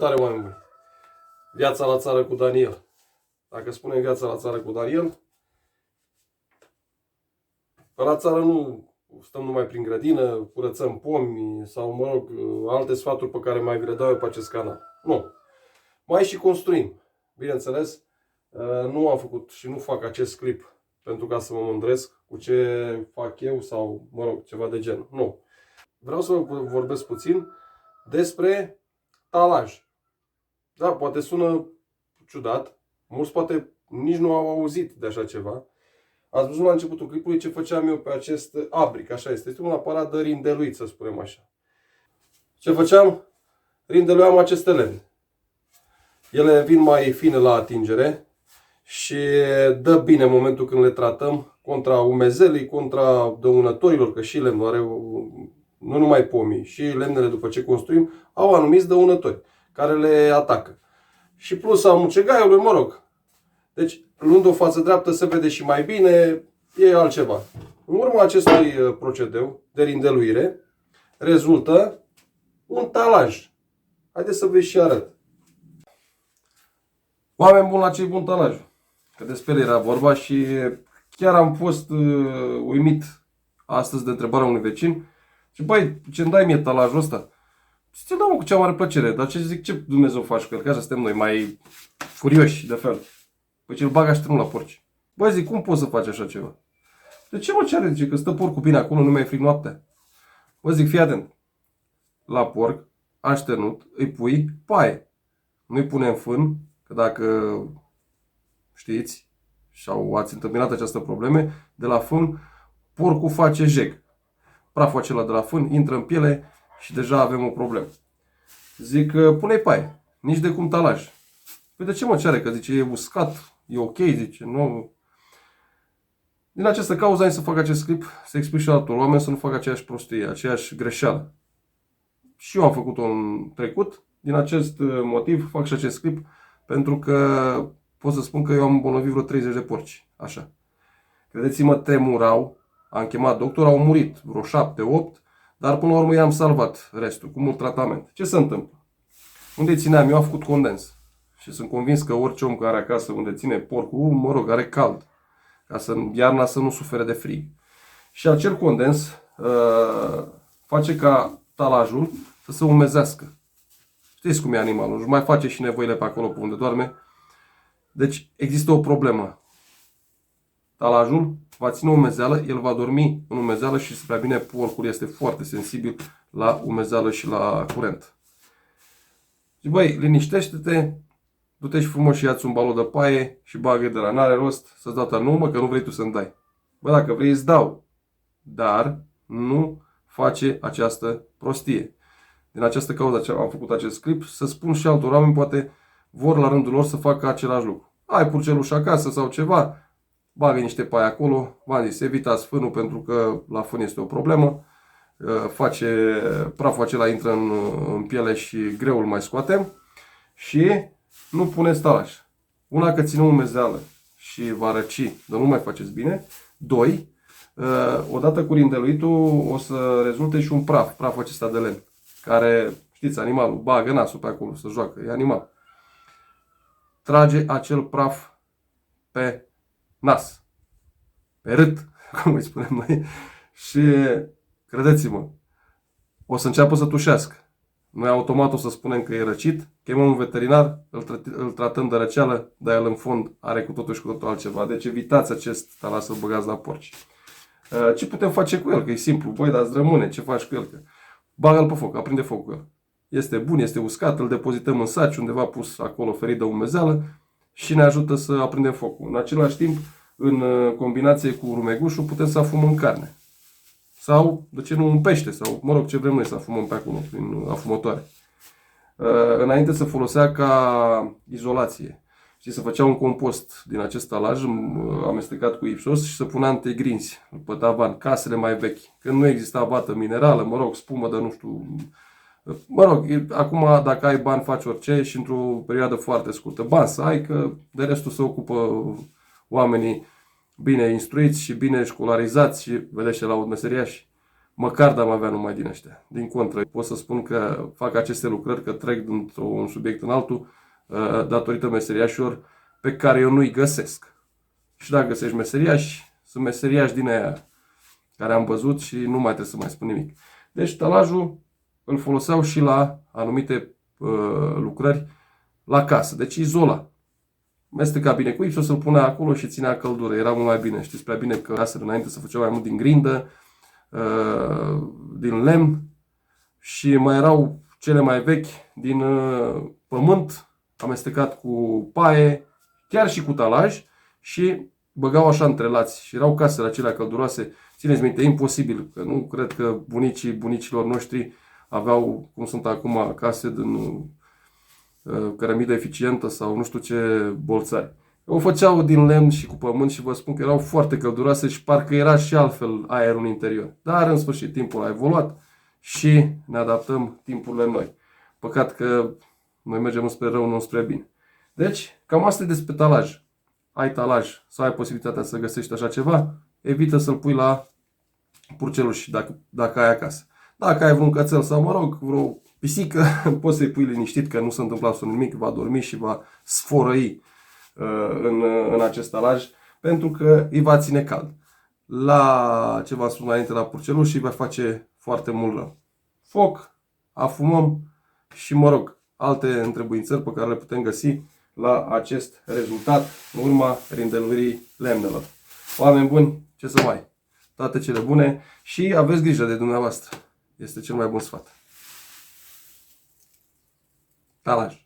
Salutare, oameni buni! Viața la țară cu Daniel. Dacă spunem viața la țară cu Daniel, la țară nu stăm numai prin grădină, curățăm pomi sau, mă rog, alte sfaturi pe care mai vi le dau eu pe acest canal. Nu. Mai și construim. Bineînțeles, nu am făcut și nu fac acest clip pentru ca să mă mândresc cu ce fac eu sau, mă rog, ceva de genul. Nu. Vreau să vă vorbesc puțin despre talaj. Da, poate sună ciudat. Mulți poate nici nu au auzit de așa ceva. Ați văzut la începutul clipului ce făceam eu pe acest abric, așa este. Este un aparat de rindeluit, să spunem așa. Ce făceam? Rindeluiam aceste lemne. Ele vin mai fine la atingere și dă bine în momentul când le tratăm contra umezelii, contra dăunătorilor, că și lemnul are, nu numai pomii, și lemnele după ce construim, au anumiți dăunători care le atacă. Și plus al mucegaiului, mă rog. Deci, luând o față dreaptă se vede și mai bine, e altceva. În urma acestui procedeu de rindeluire, rezultă un talaj. Haideți să vă și arăt. Oameni buni, la ce-i bun talajul? Că despre el era vorba și chiar am fost uimit astăzi de întrebarea unui vecin. Și băi, ce-mi dai mie talajul ăsta? Și ți-l dau cu cea mare plăcere. Dar ce zic, ce Dumnezeu faci cu el? Că așa suntem noi, mai furioși de fel. Păi ce-l bag așteptăm la porci. Băi, zic, cum poți să faci așa ceva? De ce mă cere? Zice că stă porcul bine acolo, nu mai e frig noaptea. Bă, zic, fii atent. La porc, așternut, îi pui paie. Nu-i pune în fân, că dacă știți sau ați întâmpinat această probleme, de la fân, porcul face jeg. Praful acela de la fân intră în piele și deja avem o problemă. Zic, pune-i paie. Nici de cum talaj. Păi de ce mă ceare? Că zice, e uscat, e ok, zice, nu. Din această cauză am să fac acest clip, să explic și altor oameni să nu facă aceeași prostie, aceeași greșeală. Și eu am făcut-o în trecut, din acest motiv fac și acest clip, pentru că pot să spun că eu am îmbolnăvit vreo 30 de porci, așa. Credeți-mă, tremurau, am chemat doctor, au murit vreo 7-8, dar până la urmă i-am salvat restul, cu mult tratament. Ce se întâmplă? Unde țineam eu, am făcut condens. Și sunt convins că orice om care are acasă unde ține porcul, mă rog, are cald. Ca să iarna să nu sufere de frig. Și acel condens face ca talajul să se umezească. Știți cum e animalul, își mai face și nevoile pe acolo pe unde doarme. Deci există o problemă. Talajul va ține umezeală, el va dormi în umezeală și spre bine porcul este foarte sensibil la umezeală și la curent. Și băi, liniștește-te. Du-te și frumos și ia-ți un balon de paie și bagă de la n-are rost să-ți dau ta numă, că nu vrei tu să-mi dai. Bă, dacă vrei îți dau. Dar nu face această prostie. Din această cauză am făcut acest clip, să spun și altor oameni, poate vor la rândul lor să facă același lucru. Ai purceluș acasă sau ceva, bagă niște paie acolo, v-am zis, evitați fânul pentru că la fân este o problemă. Face, praful acela intră în piele și greu îl mai scoatem. Și nu puneți talaj. Una, că ține umezeală și va răci, dar nu mai faceți bine. Doi, odată cu rindeluitul o să rezulte și un praf, praful acesta de lemn, care, știți, animalul bagă nasul pe acolo să joacă, e animal. Trage acel praf pe nas, pe rât, cum îi spunem noi, și credeți-mă, o să înceapă să tușească. Noi automat o să spunem că e răcit, chemăm un veterinar, îl tratăm de răceală, dar el în fond are cu totul și cu totul altceva. Deci evitați acest talaj să-l băgați la porci. Ce putem face cu el? Că e simplu. Băi, dar îți rămâne. Ce faci cu el? Bagă-l pe foc, aprinde foc cu el. Este bun, este uscat, îl depozităm în saci, undeva pus acolo ferit de umezeală și ne ajută să aprindem focul. În același timp, în combinație cu rumegușul, putem să afumăm carne. Sau, de ce nu, un pește, sau, mă rog, ce vrem noi să afumăm pe acolo, prin afumătoare. Înainte să folosea ca izolație. Și să făcea un compost din acest talaj, amestecat cu ipsos și să punea antegrinzi pe tavan, casele mai vechi. Când nu exista vată minerală, mă rog, spumă de nu știu. Mă rog, acum dacă ai bani faci orice și într-o perioadă foarte scurtă. Bani să ai, că de restul se ocupă oamenii bine instruiți și bine școlarizați și vedeți ce laud meseriași. măcar de am avea numai din ăștia. Din contră, pot să spun că fac aceste lucrări, că trec dintr-un subiect în altul, datorită meseriașilor pe care eu nu-i găsesc. Și dacă găsești meseriași, sunt meseriași din aia care am văzut și nu mai trebuie să mai spun nimic. Deci talajul îl foloseau și la anumite lucrări la casă. Deci izola. Mesteca bine cu ipsul, să-l punea acolo și ținea căldură. Era mult mai bine. Știți prea bine că casele înainte se făceau mai mult din grindă, din lemn și mai erau cele mai vechi din pământ, amestecat cu paie, chiar și cu talaj și băgau așa între lați. Și erau casele acelea călduroase. Țineți minte, imposibil, că nu cred că bunicilor noștri aveau, cum sunt acum, case din cărămidă eficientă sau nu știu ce bolțari. O făceau din lemn și cu pământ și vă spun că erau foarte călduroase și parcă era și altfel aerul în interior. Dar în sfârșit timpul a evoluat și ne adaptăm timpurile noi. Păcat că noi mergem spre rău, nu spre bine. Deci, cam asta e despre talaj. Ai talaj sau ai posibilitatea să găsești așa ceva, evită să-l pui la purceluș dacă ai acasă. Dacă ai vreun cățel sau, mă rog, vreo pisică, poți să-i pui liniștit că nu se întâmplă absolut nimic, va dormi și va sfărăi în acest talaj, pentru că îi va ține cald. La ce v-am spus înainte, la purceluș, și îi va face foarte mult rău. Foc, afumăm și, mă rog, alte întrebuințări pe care le putem găsi la acest rezultat în urma rindeluirii lemnelor. Oameni buni, ce să mai, toate cele bune și aveți grijă de dumneavoastră. Este cel mai bun sfat. Talaj.